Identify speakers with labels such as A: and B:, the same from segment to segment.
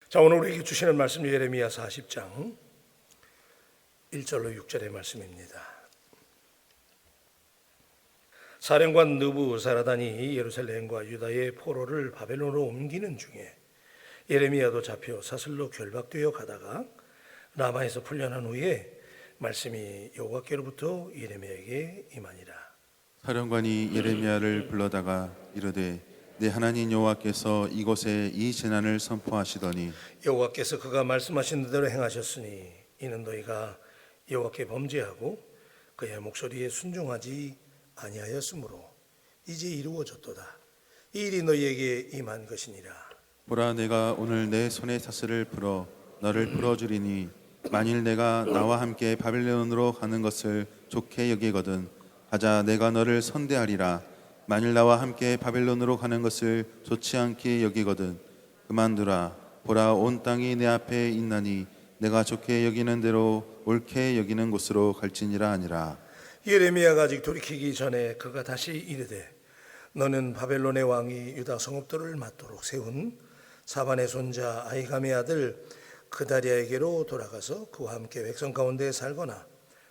A: 자, 오늘 우리에게 주시는 말씀 예레미야 40장 1절로 6절의 말씀입니다. 사령관 느부사라단이 예루살렘과 유다의 포로를 바벨론으로 옮기는 중에 예레미야도 잡혀 사슬로 결박되어 가다가 라마에서 풀려난 후에 말씀이 여호와께로부터 예레미야에게 임하니라.
B: 사령관이 예레미야를 불러다가 이르되 내 하나님 여호와께서 이곳에 이 재난을 선포하시더니
A: 여호와께서 그가 말씀하신 대로 행하셨으니 이는 너희가 여호와께 범죄하고 그의 목소리에 순종하지 아니하였으므로 이제 이루어졌도다. 이 일이 너희에게 임한 것이니라.
B: 보라 내가 오늘 내 손에 사슬을 풀어 너를 풀어주리니 만일 내가 나와 함께 바벨론으로 가는 것을 좋게 여기거든 가자 내가 너를 선대하리라. 만일 나와 함께 바벨론으로 가는 것을 좋지 않게 여기거든 그만두라. 보라 온 땅이 내 앞에 있나니 내가 좋게 여기는 대로 옳게 여기는 곳으로 갈지니라 하니라.
A: 예레미야가 아직 돌이키기 전에 그가 다시 이르되 너는 바벨론의 왕이 유다 성읍들을 맡도록 세운 사반의 손자 아히감의 아들 그다리아에게로 돌아가서 그와 함께 백성 가운데 살거나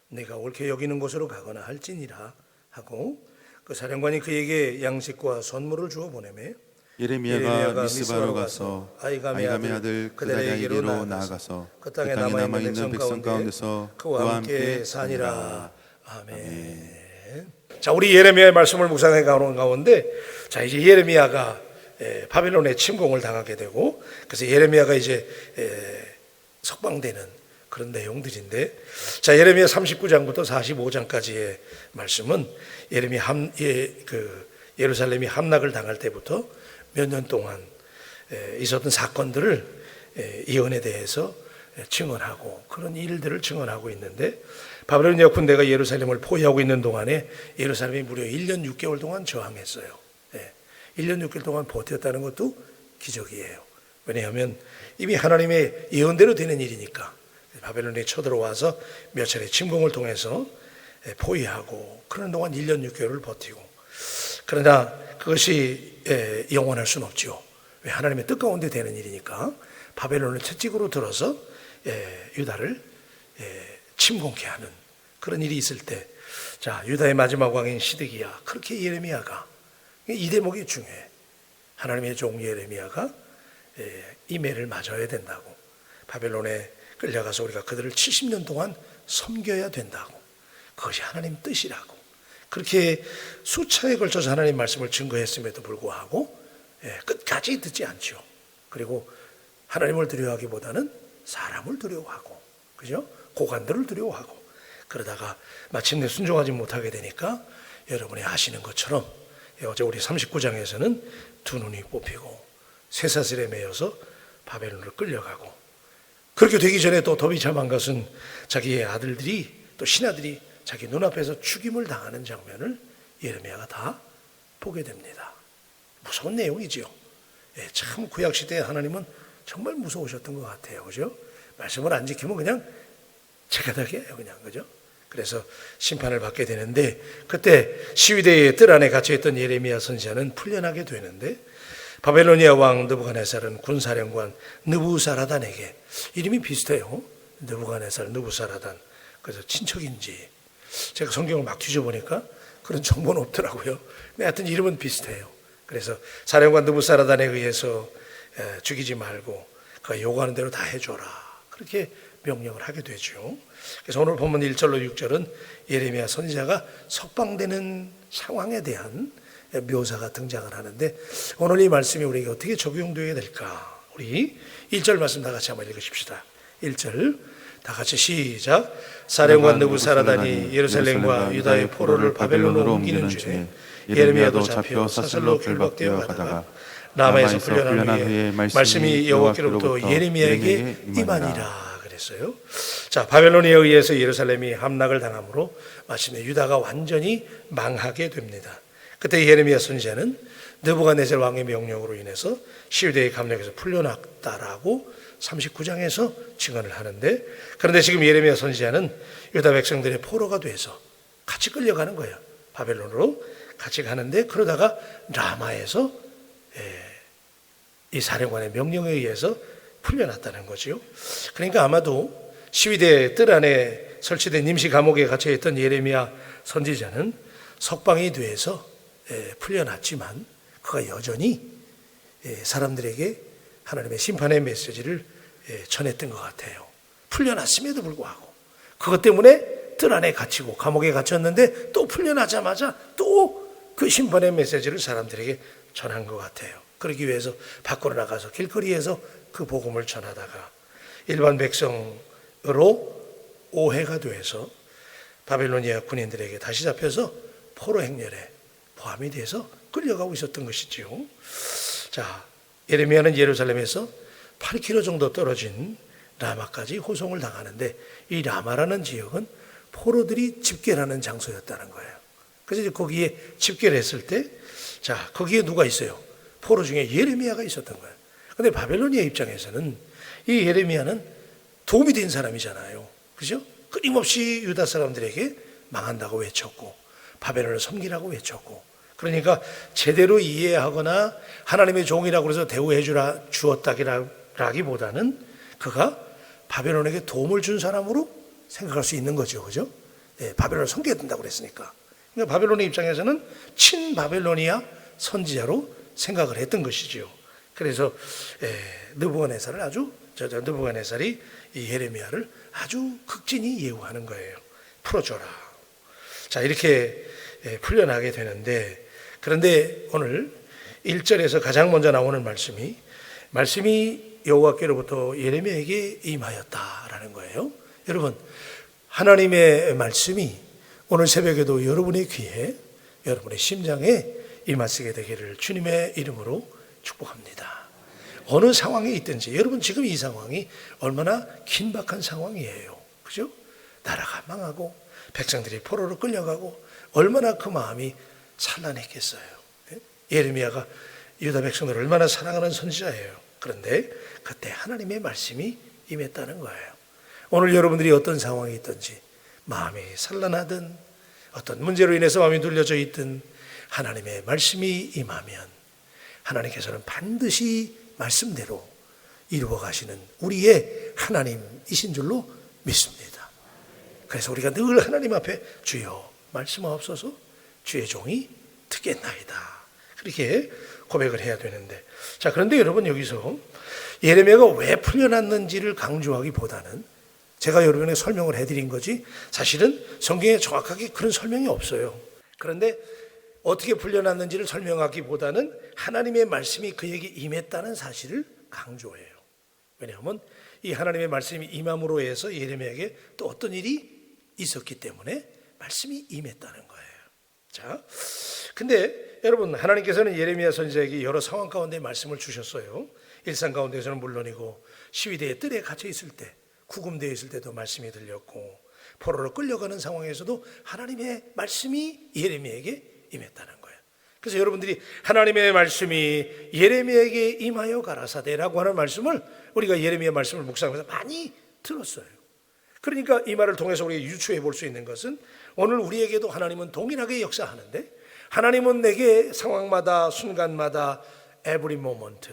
A: 내가 옳게 여기는 곳으로 가거나 할지니라 하고 그 사령관이 그에게 양식과 선물을 주어 보내매
B: 예레미야가 미스바로 가서 아히감의 아들 그다리아에게로 나아가서 그 땅에 남아있는 백성 가운데서 그와 함께 사니라.
A: 아멘. 자, 우리 예레미야의 말씀을 묵상해 가는 가운데 자, 이제 예레미야가 바벨론의 침공을 당하게 되고 그래서 예레미야가 이제 석방되는 그런 내용들인데 자, 예레미야 39장부터 45장까지의 말씀은 예루살렘이 함락을 당할 때부터 몇 년 동안 있었던 사건들을 예언에 대해서 증언하고 그런 일들을 증언하고 있는데 바벨론 군대가 예루살렘을 포위하고 있는 동안에 예루살렘이 무려 1년 6개월 동안 저항했어요. 1년 6개월 동안 버텼다는 것도 기적이에요. 왜냐하면 이미 하나님의 예언대로 되는 일이니까 바벨론이 쳐들어와서 몇 차례 침공을 통해서 포위하고 그런 동안 1년 6개월을 버티고 그러나 그것이 영원할 수는 없죠. 왜? 하나님의 뜻 가운데 되는 일이니까 바벨론을 채찍으로 들어서 유다를 침공케 하는 그런 일이 있을 때 자, 유다의 마지막 왕인 시드기야 그렇게 예레미야가 이 대목이 중요해. 하나님의 종 예레미야가 이 매를 맞아야 된다고 바벨론에 끌려가서 우리가 그들을 70년 동안 섬겨야 된다고 그것이 하나님 뜻이라고 그렇게 수차에 걸쳐서 하나님 말씀을 증거했음에도 불구하고 끝까지 듣지 않죠. 그리고 하나님을 두려워하기보다는 사람을 두려워하고 그죠? 고관들을 두려워하고 그러다가 마침내 순종하지 못하게 되니까 여러분이 아시는 것처럼 어제 우리 39장에서는 두 눈이 뽑히고 쇠사슬에 매여서 바벨론으로 끌려가고 그렇게 되기 전에 또 더 비참한 것은 자기의 아들들이 또 신하들이 자기 눈앞에서 죽임을 당하는 장면을 예레미야가 다 보게 됩니다. 무서운 내용이지요. 참 구약시대에 하나님은 정말 무서우셨던 것 같아요. 그죠? 말씀을 안 지키면 그냥 제가닥이에요. 그냥. 그죠? 그래서 심판을 받게 되는데 그때 시위대의 뜰 안에 갇혀있던 예레미야 선지자는 풀려나게 되는데 바벨로니아 왕 느부갓네살은 군사령관 느부사라단에게 이름이 비슷해요. 느부갓네살, 느부사라단. 그래서 친척인지 제가 성경을 막 뒤져보니까 그런 정보는 없더라고요. 근데 하여튼 이름은 비슷해요. 그래서 사령관 느부사라단에 의해서 죽이지 말고 그가 요구하는 대로 다 해줘라. 그렇게 명령을 하게 되죠. 그래서 오늘 본문 1절로 6절은 예레미야 선지자가 석방되는 상황에 대한 묘사가 등장을 하는데 오늘 이 말씀이 우리에게 어떻게 적용되어야 될까? 우리 1절 말씀 다 같이 한번 읽으십시다. 1절 다 같이 시작. 사령관 느부사라단이 예루살렘과 유다의 포로를 바벨론으로 옮기는 중에 예레미야도 잡혀 사슬로 결박되어 가다가 라마에서 풀려난 후에 말씀이 여호와께로부터 예레미야에게 임하니라 그랬어요. 자, 바벨론에 의해서 예루살렘이 함락을 당함으로 마침내 유다가 완전히 망하게 됩니다. 그때 예레미야 선지자는 느부갓네살 왕의 명령으로 인해서 시위대의 감력에서 풀려났다라고 39장에서 증언을 하는데 그런데 지금 예레미야 선지자는 유다 백성들의 포로가 돼서 같이 끌려가는 거예요. 바벨론으로 같이 가는데 그러다가 라마에서 이 사령관의 명령에 의해서 풀려났다는 거죠. 그러니까 아마도 시위대 뜰 안에 설치된 임시 감옥에 갇혀있던 예레미야 선지자는 석방이 돼서 풀려났지만 그가 여전히 사람들에게 하나님의 심판의 메시지를 전했던 것 같아요. 풀려났음에도 불구하고 그것 때문에 뜰 안에 갇히고 감옥에 갇혔는데 또 풀려나자마자 또 그 심판의 메시지를 사람들에게 전한 것 같아요. 그러기 위해서 밖으로 나가서 길거리에서 그 복음을 전하다가 일반 백성으로 오해가 돼서 바벨로니아 군인들에게 다시 잡혀서 포로 행렬에 포함이 돼서 끌려가고 있었던 것이지요. 자, 예레미야는 예루살렘에서 8km 정도 떨어진 라마까지 호송을 당하는데 이 라마라는 지역은 포로들이 집결하는 장소였다는 거예요. 그래서 이제 거기에 집결을 했을 때, 자, 거기에 누가 있어요? 포로 중에 예레미야가 있었던 거예요. 근데 바벨로니아 입장에서는 이 예레미야는 도움이 된 사람이잖아요. 그죠? 끊임없이 유다 사람들에게 망한다고 외쳤고, 바벨론을 섬기라고 외쳤고, 그러니까 제대로 이해하거나 하나님의 종이라고 해서 대우해 주었다기보다는 그가 바벨론에게 도움을 준 사람으로 생각할 수 있는 거죠. 그죠? 네, 바벨론을 섬겨야 된다고 그랬으니까. 그러니까 바벨론의 입장에서는 친바벨로니아 선지자로 생각을 했던 것이지요. 그래서 느부갓네살이 이 예레미야를 아주 극진히 예우하는 거예요. 풀어줘라. 자, 이렇게 풀려나게 되는데, 그런데 오늘 1절에서 가장 먼저 나오는 말씀이 여호와께로부터 예레미야에게 임하였다라는 거예요. 여러분, 하나님의 말씀이 오늘 새벽에도 여러분의 귀에, 여러분의 심장에 임하시게 되기를 주님의 이름으로 축복합니다. 어느 상황에 있든지, 여러분 지금 이 상황이 얼마나 긴박한 상황이에요. 그죠? 나라가 망하고 백성들이 포로로 끌려가고 얼마나 그 마음이 산란했겠어요. 예레미야가 유다 백성들을 얼마나 사랑하는 선지자예요. 그런데 그때 하나님의 말씀이 임했다는 거예요. 오늘 여러분들이 어떤 상황이 있든지, 마음이 산란하든 어떤 문제로 인해서 마음이 눌려져 있든 하나님의 말씀이 임하면 하나님께서는 반드시 말씀대로 이루어 가시는 우리의 하나님이신 줄로 믿습니다. 그래서 우리가 늘 하나님 앞에 주여 말씀하옵소서, 주의 종이 듣겠나이다, 그렇게 고백을 해야 되는데, 자, 그런데 여러분 여기서 예레미야가 왜 풀려났는지를 강조하기보다는 제가 여러분에게 설명을 해드린 거지 사실은 성경에 정확하게 그런 설명이 없어요. 그런데 어떻게 풀려났는지를 설명하기보다는 하나님의 말씀이 그에게 임했다는 사실을 강조해요. 왜냐하면 이 하나님의 말씀이 임함으로 해서 예레미야에게 또 어떤 일이 있었기 때문에 말씀이 임했다는 거예요. 자, 근데 여러분, 하나님께서는 예레미야 선지자에게 여러 상황 가운데 말씀을 주셨어요. 일상 가운데서는 물론이고 시위대의 뜰에 갇혀 있을 때, 구금되어 있을 때도 말씀이 들렸고, 포로로 끌려가는 상황에서도 하나님의 말씀이 예레미야에게 임했다는 거예요. 그래서 여러분들이 하나님의 말씀이 예레미야에게 임하여 가라사대라고 하는 말씀을 우리가 예레미야 말씀을 묵상하면서 많이 들었어요. 그러니까 이 말을 통해서 우리가 유추해 볼 수 있는 것은 오늘 우리에게도 하나님은 동일하게 역사하는데, 하나님은 내게 상황마다 순간마다 every moment,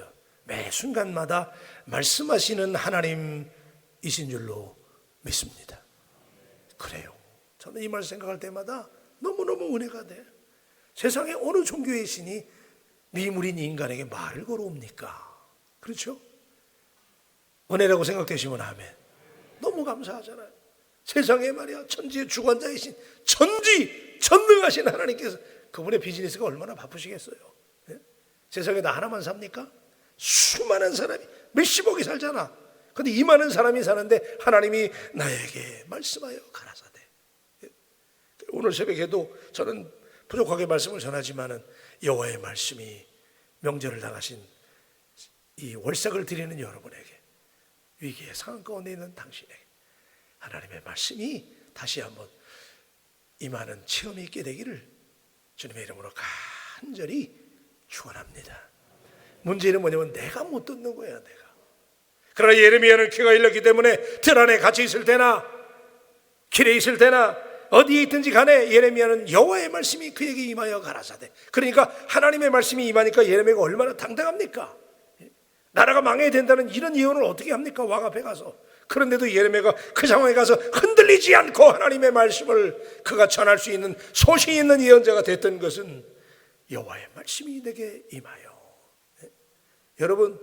A: 매 순간마다 말씀하시는 하나님이신 줄로 믿습니다. 그래요. 저는 이 말 생각할 때마다 너무너무 은혜가 돼. 세상에 어느 종교의 신이 미물인 인간에게 말을 걸어옵니까? 그렇죠? 은혜라고 생각되시면 아멘. 너무 감사하잖아요. 세상에 말이야, 천지의 주관자이신 전능하신 하나님께서, 그분의 비즈니스가 얼마나 바쁘시겠어요. 네? 세상에 나 하나만 삽니까? 수많은 사람이, 몇십억이 살잖아. 근데 이 많은 사람이 사는데 하나님이 나에게 말씀하여 가라사대. 오늘 새벽에도 저는 부족하게 말씀을 전하지만은 여호와의 말씀이 명절을 당하신 이 월삭을 드리는 여러분에게, 위기의 상황 가운데 있는 당신에게 하나님의 말씀이 다시 한번 임하는 체험이 있게 되기를 주님의 이름으로 간절히 축원합니다. 문제는 뭐냐면 내가 못 듣는 거야, 내가. 그러나 예레미야는 귀가 열렸기 때문에 뜰 안에 갇혀 있을 때나 길에 있을 때나 어디에 있든지 간에 예레미야는 여호와의 말씀이 그에게 임하여 가라사대. 그러니까 하나님의 말씀이 임하니까 예레미야가 얼마나 당당합니까? 나라가 망해야 된다는 이런 예언을 어떻게 합니까? 왕 앞에 가서. 그런데도 예레미야가 그 상황에 가서 흔들리지 않고 하나님의 말씀을 그가 전할 수 있는 소신 있는 예언자가 됐던 것은 여호와의 말씀이 내게 임하여. 여러분,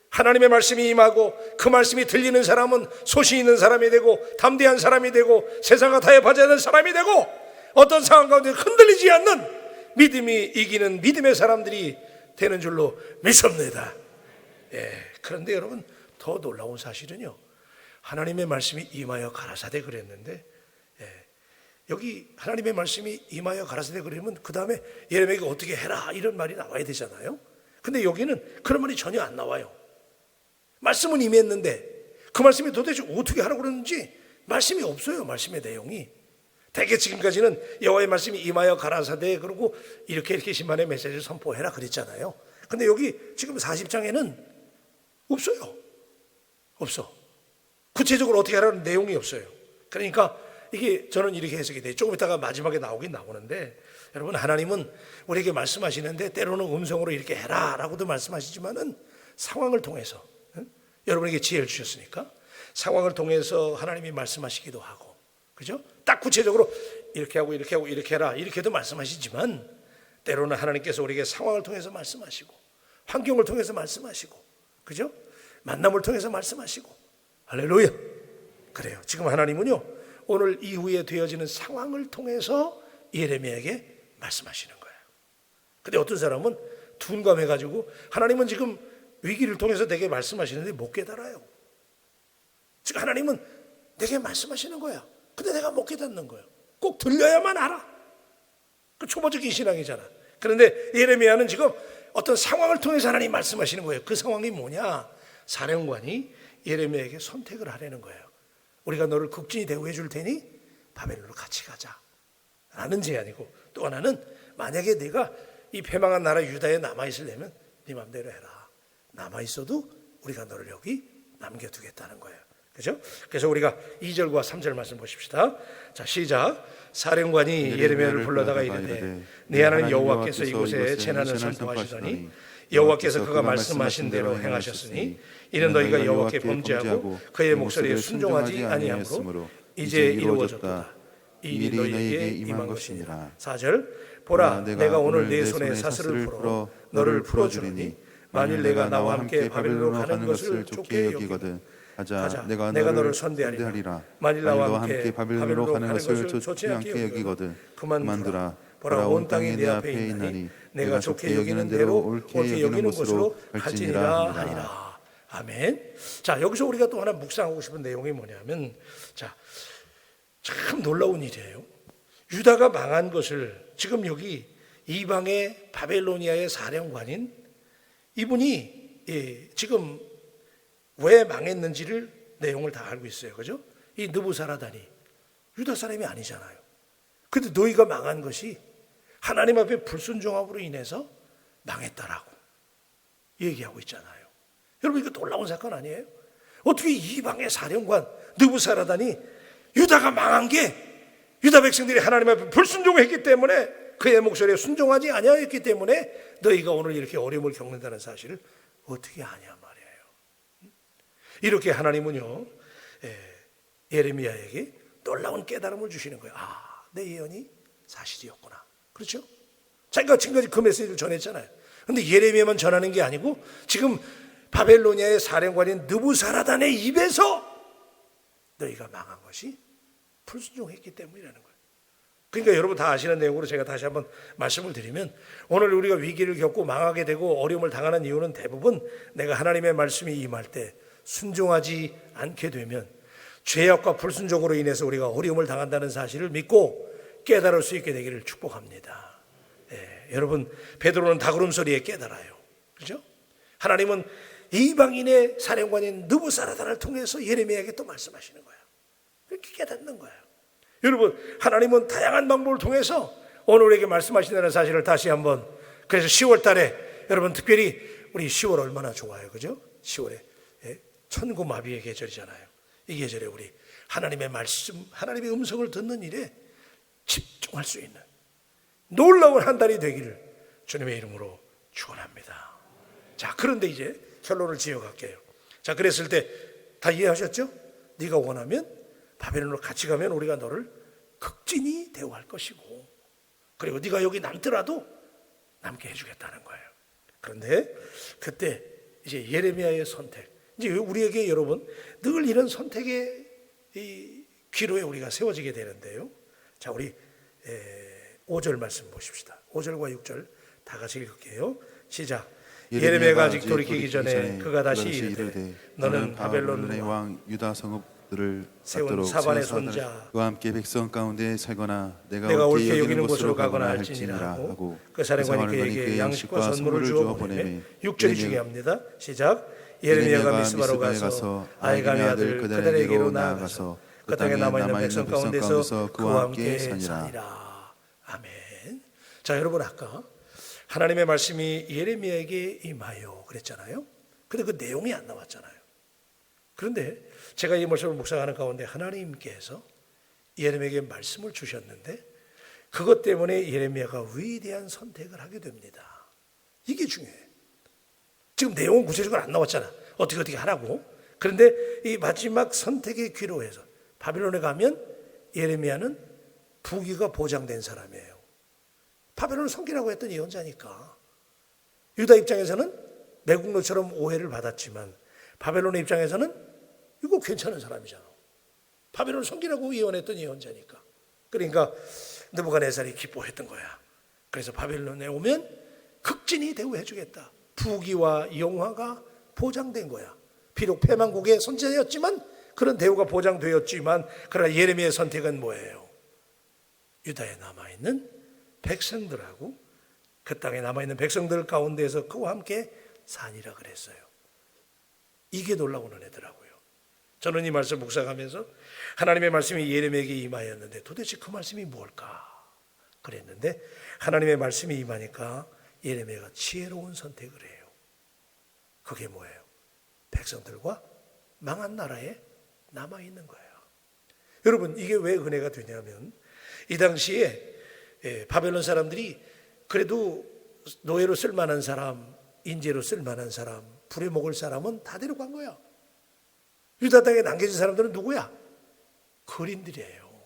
A: 하나님의 말씀이 임하고 그 말씀이 들리는 사람은 소신 있는 사람이 되고 담대한 사람이 되고 세상과 타협하지 않는 사람이 되고 어떤 상황 가운데 흔들리지 않는 믿음이 이기는 믿음의 사람들이 되는 줄로 믿습니다. 그런데 여러분, 더 놀라운 사실은요, 하나님의 말씀이 임하여 가라사대 그랬는데, 여기 하나님의 말씀이 임하여 가라사대 그러면 그 다음에 예레미야가 어떻게 해라 이런 말이 나와야 되잖아요. 근데 여기는 그런 말이 전혀 안 나와요. 말씀은 임했는데 그 말씀이 도대체 어떻게 하라고 그러는지 말씀이 없어요. 말씀의 내용이. 대개 지금까지는 여호와의 말씀이 임하여 가라사대 그러고 이렇게 신만의 메시지를 선포해라 그랬잖아요. 근데 여기 지금 40장에는 없어요. 없어. 구체적으로 어떻게 하라는 내용이 없어요. 그러니까 이게 저는 이렇게 해석이 돼요. 조금 이따가 마지막에 나오긴 나오는데, 여러분, 하나님은 우리에게 말씀하시는데 때로는 음성으로 이렇게 해라 라고도 말씀하시지만은 상황을 통해서, 여러분에게 지혜를 주셨으니까 상황을 통해서 하나님이 말씀하시기도 하고, 그죠? 딱 구체적으로 이렇게 하고 이렇게 하고 이렇게 해라 이렇게도 말씀하시지만 때로는 하나님께서 우리에게 상황을 통해서 말씀하시고 환경을 통해서 말씀하시고, 그죠? 만남을 통해서 말씀하시고. 할렐루야. 그래요. 지금 하나님은요, 오늘 이후에 되어지는 상황을 통해서 예레미야에게 말씀하시는 거예요. 근데 어떤 사람은 둔감해가지고 하나님은 지금 위기를 통해서 내게 말씀하시는데 못 깨달아요. 지금 하나님은 내게 말씀하시는 거야. 근데 내가 못 깨닫는 거예요. 꼭 들려야만 알아. 그 초보적인 신앙이잖아. 그런데 예레미야는 지금 어떤 상황을 통해서 하나님 말씀하시는 거예요. 그 상황이 뭐냐? 사령관이 예레미야에게 선택을 하라는 거예요. 우리가 너를 극진히 대우해 줄 테니 바벨론으로 같이 가자 라는 제안이고, 또 하나는 만약에 네가 이 패망한 나라 유다에 남아있으려면 네 맘대로 해라. 남아있어도 우리가 너를 여기 남겨두겠다는 거예요. 그죠? 그래서 우리가 2절과 3절 말씀 보십시다. 자, 시작. 사령관이 예레미야를 불러다가 이르되 네 하나님 여호와께서 이곳에 재난을 선포하시더니 여호와께서 그가 말씀하신 대로 행하셨으니 이는 너희가 여호와께 범죄하고 그의 목소리에 순종하지 아니하므로 이제 이루어졌도다. 이 일이 너희에게 임한 것이니라. 4절. 보라, 내가 오늘 네 손에 사슬을 풀어 너를 풀어주리니 만일 내가 나와 함께 바벨론으로 가는 것을 좋게 여기거든 가자, 내가 너를 선대하리라. 만일 나와 함께 바벨론으로 가는 것을 좋지 않게 여기거든 그만두라. 보라, 온 땅이 내 앞에 있나니 내가 좋게 여기는 대로 옳게 여기는 곳으로 갈지니라 하니라. 아멘. 자, 여기서 우리가 또 하나 묵상하고 싶은 내용이 뭐냐면, 자, 참 놀라운 일이에요. 유다가 망한 것을 지금 여기 이방의 바벨로니아의 사령관인 이분이 지금 왜 망했는지를 내용을 다 알고 있어요. 그죠? 이 느부사라다니 유다 사람이 아니잖아요. 근데 너희가 망한 것이 하나님 앞에 불순종함으로 인해서 망했다라고 얘기하고 있잖아요. 여러분, 이거 놀라운 사건 아니에요? 어떻게 이방의 사령관 느부사라다니 유다가 망한 게 유다 백성들이 하나님 앞에 불순종했기 때문에, 그의 목소리에 순종하지 아니하였기 때문에 너희가 오늘 이렇게 어려움을 겪는다는 사실을 어떻게 아냐 말이에요. 이렇게 하나님은요, 예레미야에게 놀라운 깨달음을 주시는 거예요. 아, 내 예언이 사실이었구나. 그렇죠? 자기가 지금까지 그 메시지를 전했잖아요. 그런데 예레미야만 전하는 게 아니고 지금 바벨로니아의 사령관인 느부사라단의 입에서 너희가 망한 것이 불순종했기 때문이라는 거예요. 그러니까 여러분 다 아시는 내용으로 제가 다시 한번 말씀을 드리면, 오늘 우리가 위기를 겪고 망하게 되고 어려움을 당하는 이유는 대부분 내가 하나님의 말씀이 임할 때 순종하지 않게 되면 죄악과 불순종으로 인해서 우리가 어려움을 당한다는 사실을 믿고 깨달을 수 있게 되기를 축복합니다. 여러분, 베드로는 닭울음 소리에 깨달아요. 그렇죠? 하나님은 이방인의 사령관인 느부사라단을 통해서 예레미야에게 또 말씀하시는 거예요. 그렇게 깨닫는 거예요. 여러분, 하나님은 다양한 방법을 통해서 오늘 우리에게 말씀하신다는 사실을 다시 한번, 그래서 10월 달에 여러분 특별히 우리 10월 얼마나 좋아요. 그죠? 10월에 천구마비의 계절이잖아요. 이 계절에 우리 하나님의 말씀, 하나님의 음성을 듣는 일에 집중할 수 있는 놀라운 한 달이 되기를 주님의 이름으로 축원합니다. 자, 그런데 이제 결론을 지어갈게요. 자, 그랬을 때 다 이해하셨죠? 네가 원하면 바벨론으로 같이 가면 우리가 너를 극진히 대우할 것이고, 그리고 네가 여기 남더라도 남게 해주겠다는 거예요. 그런데 그때 이제 예레미야의 선택, 이제 우리에게 여러분 늘 이런 선택의 이 기로에 우리가 세워지게 되는데요. 자, 우리 5절 말씀 보십시다. 5절과 6절 다 같이 읽을게요. 시작. 예레미야가 아직 돌이키기 전에 그가 다시 이르되 너는 바벨론의
B: 왕 유다 성읍들을
A: 세운
B: 받도록
A: 사반의
B: 세운
A: 손자
B: 그와 함께 백성 가운데 살거나
A: 내가 옳게 여기는 곳으로 가거나
B: 할지니라
A: 할지니라
B: 하고
A: 하고 그 사령관이 그에게 양식과 선물을 주어 보내매 6절이 중요합니다. 시작. 예레미야가 미스바로 가서 아이감의 아들 그달에게로 나아가서 그 땅에 남아있는 백성 가운데서 그와 함께 사니라. 아멘. 자, 여러분 아까 하나님의 말씀이 예레미야에게 임하여 그랬잖아요. 근데 그 내용이 안 나왔잖아요. 그런데 제가 이 말씀을 묵상하는 가운데 하나님께서 예레미야에게 말씀을 주셨는데 그것 때문에 예레미야가 위대한 선택을 하게 됩니다. 이게 중요해요. 지금 내용은 구체적으로 안 나왔잖아. 어떻게 하라고. 그런데 이 마지막 선택의 기로에서 바벨론에 가면 예레미야는 부귀가 보장된 사람이에요. 바벨론을 섬기라고 했던 예언자니까. 유다 입장에서는 매국노처럼 오해를 받았지만 바벨론의 입장에서는 이거 괜찮은 사람이잖아. 바벨론을 섬기라고 예언했던 예언자니까. 그러니까 느부갓네살이 기뻐했던 거야. 그래서 바벨론에 오면 극진히 대우해 주겠다. 부귀와 영화가 보장된 거야. 비록 패망국의 선지자였지만 그런 대우가 보장되었지만 그러나 예레미야의 선택은 뭐예요? 유다에 남아있는 백성들하고 그 땅에 남아있는 백성들 가운데서 그와 함께 사니라 그랬어요. 이게 놀라운 은혜더라고요. 저는 이 말씀 묵상하면서 하나님의 말씀이 예레미야에게 임하였는데 도대체 그 말씀이 뭘까 그랬는데 하나님의 말씀이 임하니까 예레미야가 지혜로운 선택을 해요. 그게 뭐예요? 백성들과 망한 나라에 남아있는 거예요. 여러분 이게 왜 은혜가 되냐면 이 당시에 바벨론 사람들이 그래도 노예로 쓸만한 사람, 인재로 쓸만한 사람, 불에 먹을 사람은 다 데려간 거야. 유다 땅에 남겨진 사람들은 누구야? 거린들이에요.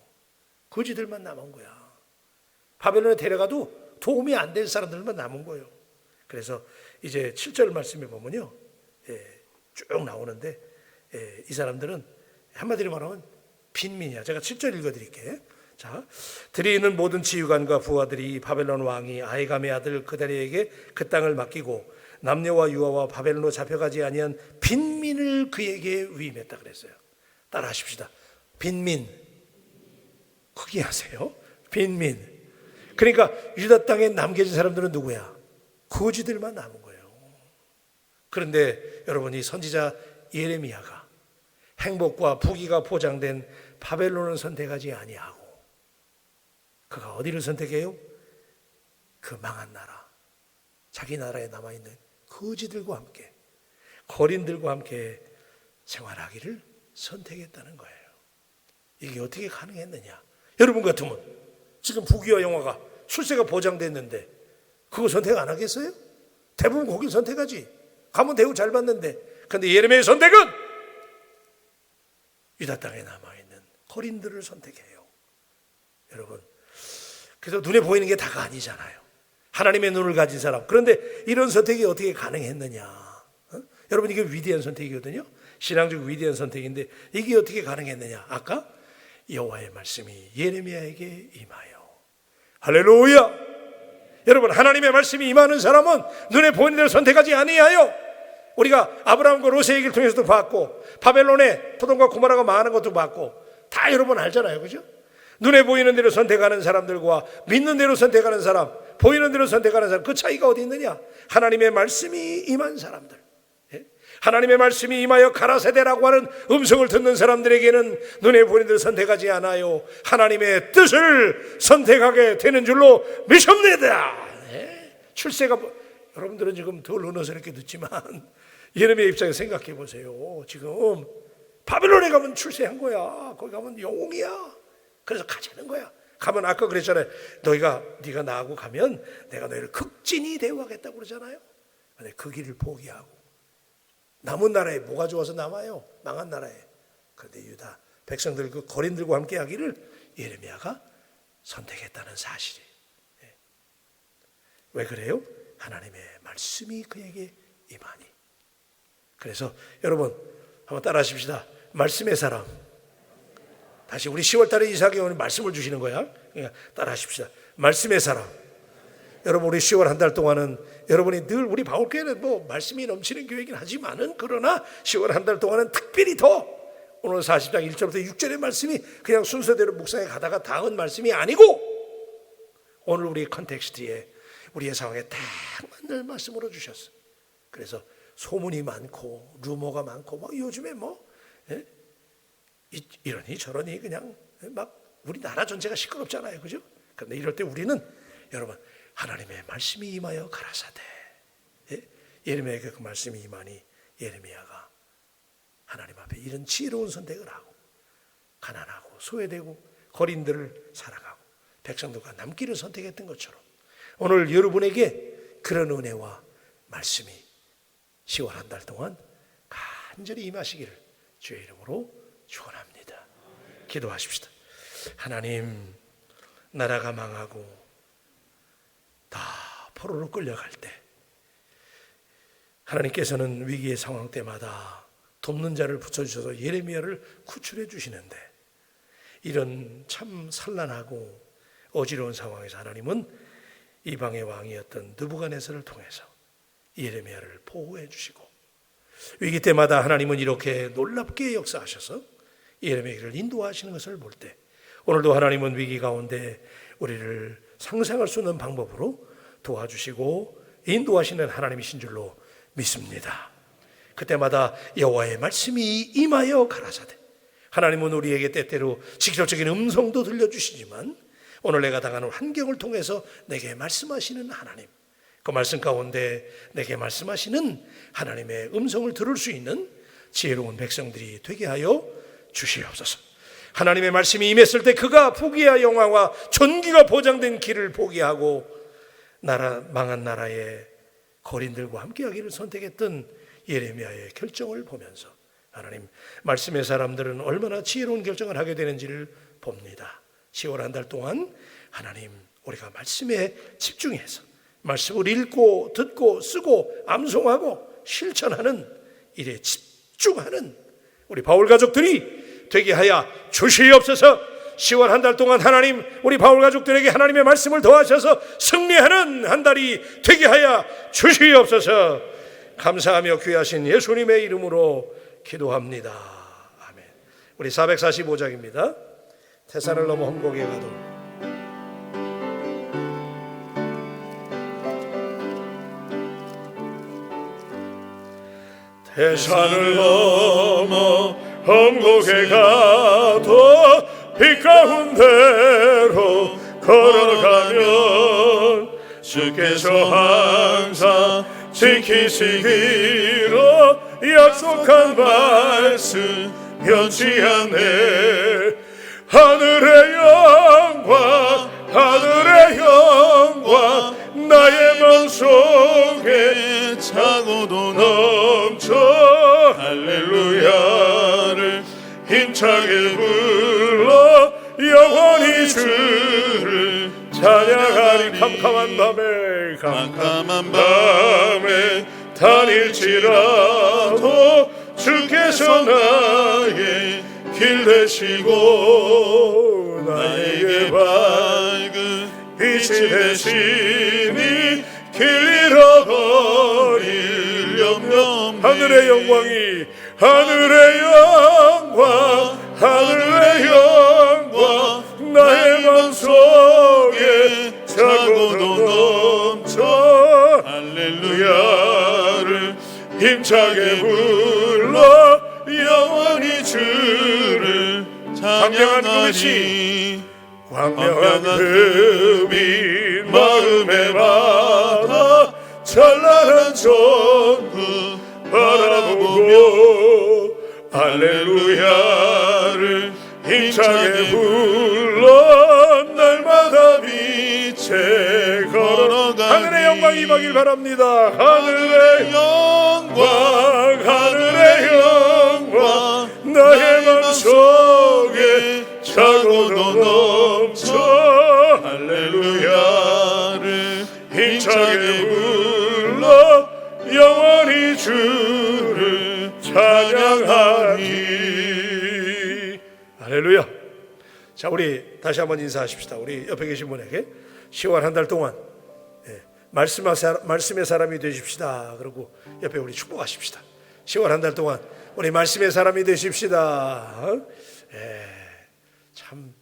A: 거지들만 남은 거야. 바벨론에 데려가도 도움이 안 될 사람들만 남은 거예요. 그래서 이제 7절 말씀에 보면요, 쭉 나오는데 이 사람들은 한마디로 말하면 빈민이야. 제가 7절 읽어드릴게요. 자, 들이 있는 모든 지휘관과 부하들이 바벨론 왕이 아이감의 아들 그다리에게 그 땅을 맡기고 남녀와 유아와 바벨론으로 잡혀가지 아니한 빈민을 그에게 위임했다 그랬어요. 따라 하십시다. 빈민. 크게 하세요. 빈민. 그러니까 유다 땅에 남겨진 사람들은 누구야? 거지들만 남은 거예요. 그런데 여러분 이 선지자 예레미야가 행복과 부귀가 보장된 바벨론을 선택하지 아니하고 그가 어디를 선택해요? 그 망한 나라, 자기 나라에 남아있는 거지들과 함께 거린들과 함께 생활하기를 선택했다는 거예요. 이게 어떻게 가능했느냐? 여러분 같으면 지금 부귀와 영화가 출세가 보장됐는데 그거 선택 안 하겠어요? 대부분 거길 선택하지. 가면 대우 잘 받는데. 그런데 예레미야의 선택은 유다 땅에 남아있는 거린들을 선택해요. 여러분 그래서 눈에 보이는 게 다가 아니잖아요. 하나님의 눈을 가진 사람. 그런데 이런 선택이 어떻게 가능했느냐? 여러분 이게 위대한 선택이거든요. 신앙적 위대한 선택인데 이게 어떻게 가능했느냐? 아까 여호와의 말씀이 예레미야에게 임하여. 할렐루야. 여러분 하나님의 말씀이 임하는 사람은 눈에 보이는 대로 선택하지 아니하여. 우리가 아브라함과 롯의 얘기를 통해서도 봤고 바벨론에 소돔과 고모라가 망하는 것도 봤고 다 여러분 알잖아요. 그죠? 눈에 보이는 대로 선택하는 사람들과 믿는 대로 선택하는 사람, 보이는 대로 선택하는 사람, 그 차이가 어디 있느냐? 하나님의 말씀이 임한 사람들, 하나님의 말씀이 임하여 가라 세대라고 하는 음성을 듣는 사람들에게는 눈에 보이는 대로 선택하지 않아요. 하나님의 뜻을 선택하게 되는 줄로 믿습니다. 출세가 여러분들은 지금 덜 은어스럽게 듣지만 예레미야 입장에서 생각해 보세요. 지금 바벨론에 가면 출세한 거야. 거기 가면 영웅이야. 그래서 가자는 거야. 가면 아까 그랬잖아요. 네가 나하고 가면 내가 너희를 극진히 대우하겠다고 그러잖아요. 근데 그 길을 포기하고 남은 나라에 뭐가 좋아서 남아요? 망한 나라에. 그런데 유다 백성들 그 거린들과 함께 하기를 예레미야가 선택했다는 사실이. 왜 그래요? 하나님의 말씀이 그에게 임하니. 그래서 여러분 한번 따라 하십시다. 말씀의 사람. 다시 우리 10월 달에 이삭이 오늘 말씀을 주시는 거야. 그러니까 따라 하십시다. 말씀의 사람. 여러분 우리 10월 한 달 동안은 여러분이 늘 우리 바울교회는 뭐 말씀이 넘치는 교회이긴 하지만은 그러나 10월 한 달 동안은 특별히 더 오늘 40장 1절부터 6절의 말씀이 그냥 순서대로 묵상에 가다가 다은 말씀이 아니고 오늘 우리 컨텍스트에 우리의 상황에 딱 맞는 말씀으로 주셨어. 그래서 소문이 많고 루머가 많고 뭐 요즘에 뭐 이러니 저러니 그냥 막 우리나라 전체가 시끄럽잖아요, 그죠? 그런데 이럴 때 우리는 여러분 하나님의 말씀이 임하여 가라사대. 예레미야에게 그 말씀이 임하니 예레미야가 하나님 앞에 이런 지혜로운 선택을 하고 가난하고 소외되고 거린들을 사랑하고 백성들과 남기를 선택했던 것처럼 오늘 여러분에게 그런 은혜와 말씀이 10월 한 달 동안 간절히 임하시기를 주의 이름으로 축원합니다. 기도하십시다. 하나님, 나라가 망하고 다 포로로 끌려갈 때 하나님께서는 위기의 상황 때마다 돕는 자를 붙여주셔서 예레미야를 구출해 주시는데 이런 참 산란하고 어지러운 상황에서 하나님은 이방의 왕이었던 느부갓네살을 통해서 예레미야를 보호해 주시고 위기 때마다 하나님은 이렇게 놀랍게 역사하셔서 예레미야를 인도하시는 것을 볼 때 오늘도 하나님은 위기 가운데 우리를 상상할 수 없는 방법으로 도와주시고 인도하시는 하나님이신 줄로 믿습니다. 그때마다 여호와의 말씀이 임하여 가라사대. 하나님은 우리에게 때때로 직접적인 음성도 들려주시지만 오늘 내가 당하는 환경을 통해서 내게 말씀하시는 하나님, 그 말씀 가운데 내게 말씀하시는 하나님의 음성을 들을 수 있는 지혜로운 백성들이 되게 하여 주시옵소서. 하나님의 말씀이 임했을 때 그가 부귀와 영광과 존귀가 보장된 길을 포기하고 망한 나라의 거린들과 함께하기를 선택했던 예레미야의 결정을 보면서 하나님, 말씀의 사람들은 얼마나 지혜로운 결정을 하게 되는지를 봅니다. 10월 한 달 동안 하나님, 우리가 말씀에 집중해서 말씀을 읽고 듣고 쓰고 암송하고 실천하는 일에 집중하는 우리 바울 가족들이 되게 하여 주시옵소서. 10월 한 달 동안 하나님, 우리 바울 가족들에게 하나님의 말씀을 더하셔서 승리하는 한 달이 되게 하여 주시옵소서. 감사하며 귀하신 예수님의 이름으로 기도합니다. 아멘. 우리 445장입니다. 태산을 넘어 험곡에 가도 태산을 넘어 험곡에 가도 빛 가운데로 걸어가면 주께서 항상 지키시기로 약속한 말씀 변치 않네. 하늘의 영광 하늘의 영광 나의 마음속에 차고도 넘쳐 할렐루야를 힘차게 불러 영원히 주를 찬양하리. 캄캄한 밤에 다닐지라도 주께서 나의 길 되시고 나에게 밝은 빛이 되시니 길 잃어버릴 염려. 하늘의 영광이 하늘의 영광 하늘의 영광 나의 마음속에 차고도 넘쳐 할렐루야를 힘차게 불러 영원히 주를 찬양하리. 광명한 금이 마음에 받아 찬란한 전구 바라보고 할렐루야를 힘차게 불러 날마다 빛에 걸어가. 하늘의 영광이 임하길 바랍니다. 하늘의 영광 하늘 나의 맘속에 차고도 넘쳐 할렐루야를 힘차게 불러 영원히 주를 찬양하리. 할렐루야. 자, 우리 다시 한번 인사하십시다. 우리 옆에 계신 분에게 10월 한 달 동안 말씀의 사람이 되십시다. 그리고 옆에 우리 축복하십시다. 10월 한 달 동안 우리 말씀의 사람이 되십시다. 참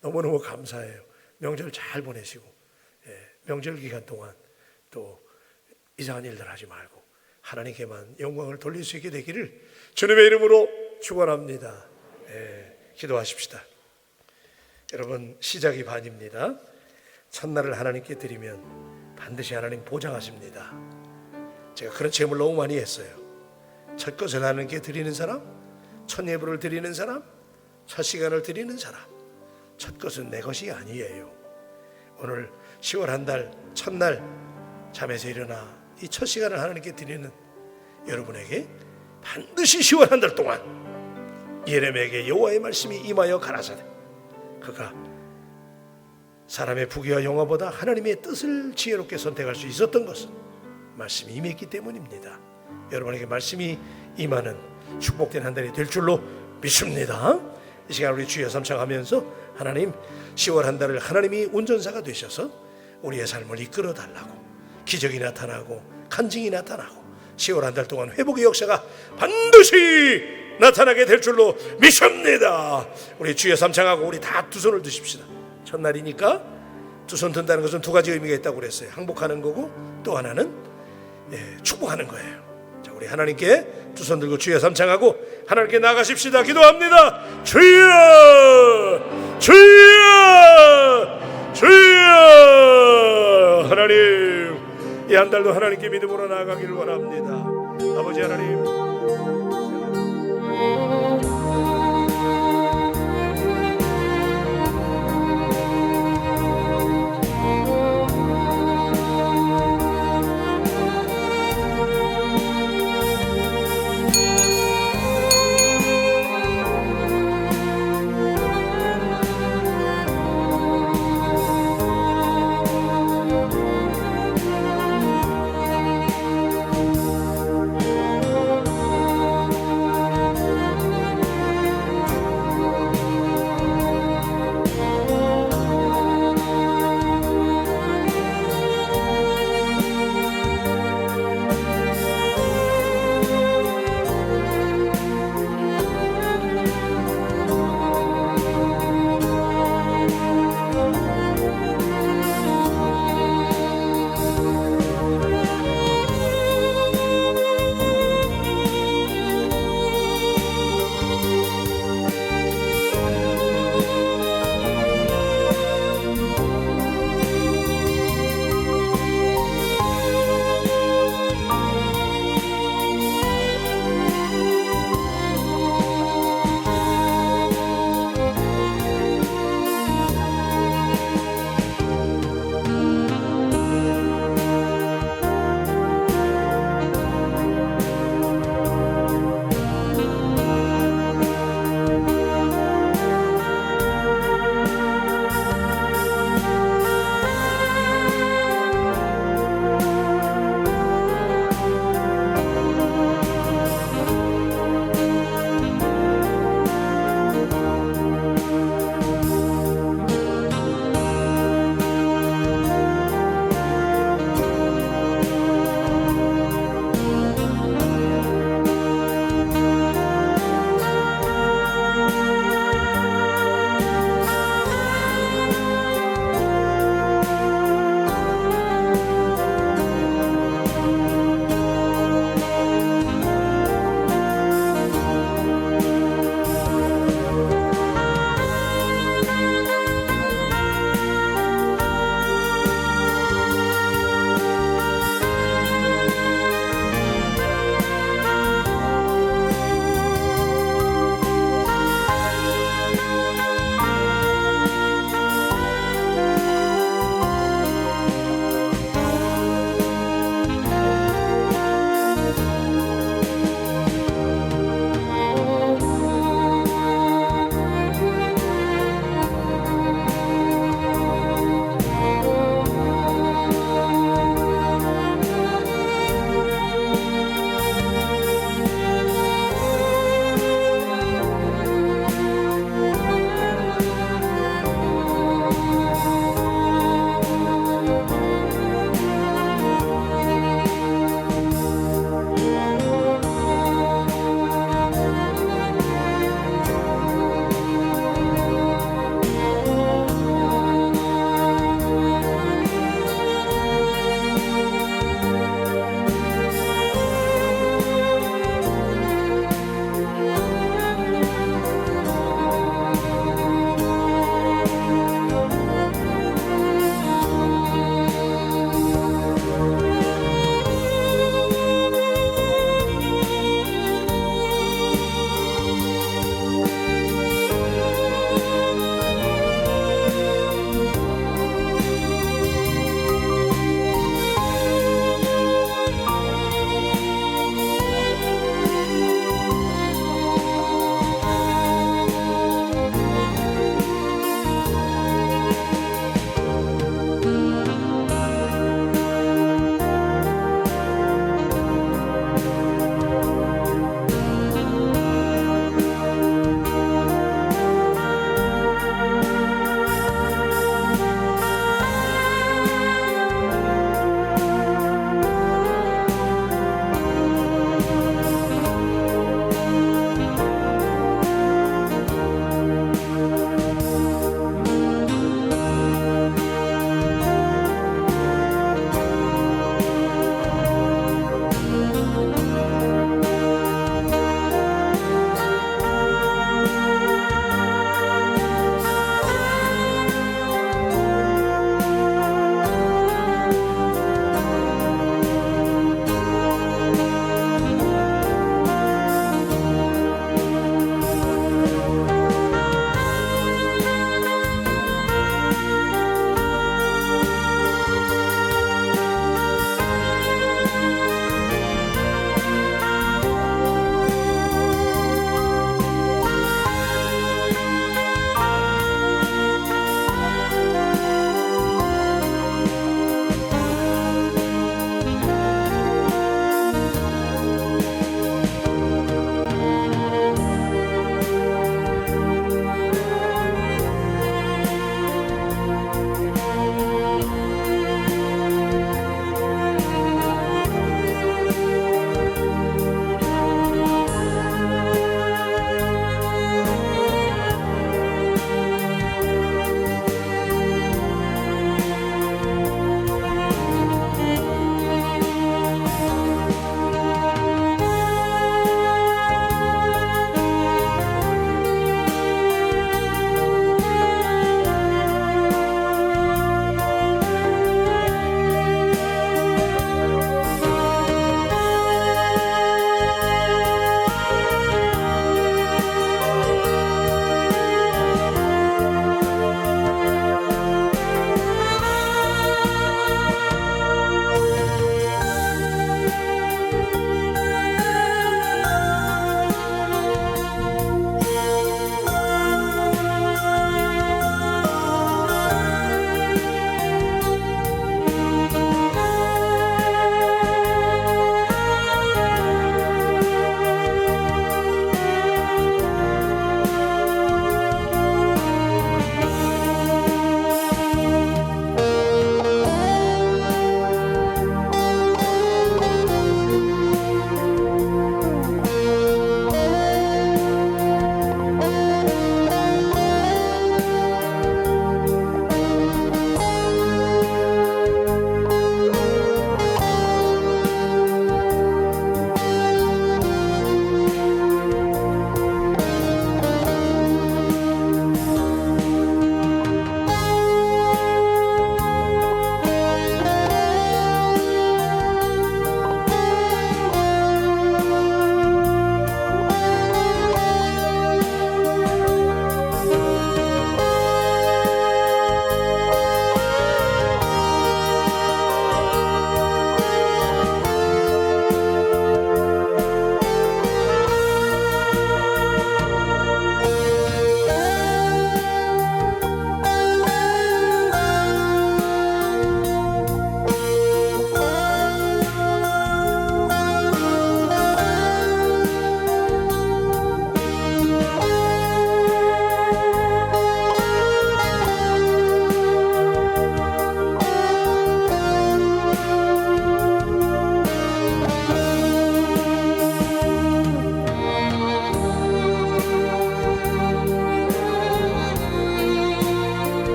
A: 너무너무 감사해요. 명절 잘 보내시고 명절 기간 동안 또 이상한 일들 하지 말고 하나님께만 영광을 돌릴 수 있게 되기를 주님의 이름으로 축원합니다. 기도하십시다. 여러분, 시작이 반입니다. 첫날을 하나님께 드리면 반드시 하나님 보장하십니다. 제가 그런 체험을 너무 많이 했어요. 첫 것을 하나님께 드리는 사람, 첫 예물을 드리는 사람, 첫 시간을 드리는 사람, 첫 것은 내 것이 아니에요. 오늘 10월 한 달 첫날 잠에서 일어나 이 첫 시간을 하나님께 드리는 여러분에게 반드시 10월 한 달 동안 예레미야에게 여호와의 말씀이 임하여 가라사대 그가 사람의 부귀와 영화보다 하나님의 뜻을 지혜롭게 선택할 수 있었던 것은 말씀이 임했기 때문입니다. 여러분에게 말씀이 임하는 축복된 한 달이 될 줄로 믿습니다. 이 시간 우리 주여 삼창하면서 하나님 10월 한 달을 하나님이 운전사가 되셔서 우리의 삶을 이끌어 달라고, 기적이 나타나고 간증이 나타나고 10월 한 달 동안 회복의 역사가 반드시 나타나게 될 줄로 믿습니다. 우리 주여 삼창하고 우리 다 두 손을 드십시다. 첫날이니까 두 손 든다는 것은 두 가지 의미가 있다고 그랬어요. 항복하는 거고 또 하나는 축복하는 거예요. 자, 우리 하나님께 두 손 들고 주여 삼창하고 하나님께 나가십시다. 기도합니다. 주여, 주여, 주여. 하나님, 이 한 달도 하나님께 믿음으로 나아가기를 원합니다. 아버지 하나님,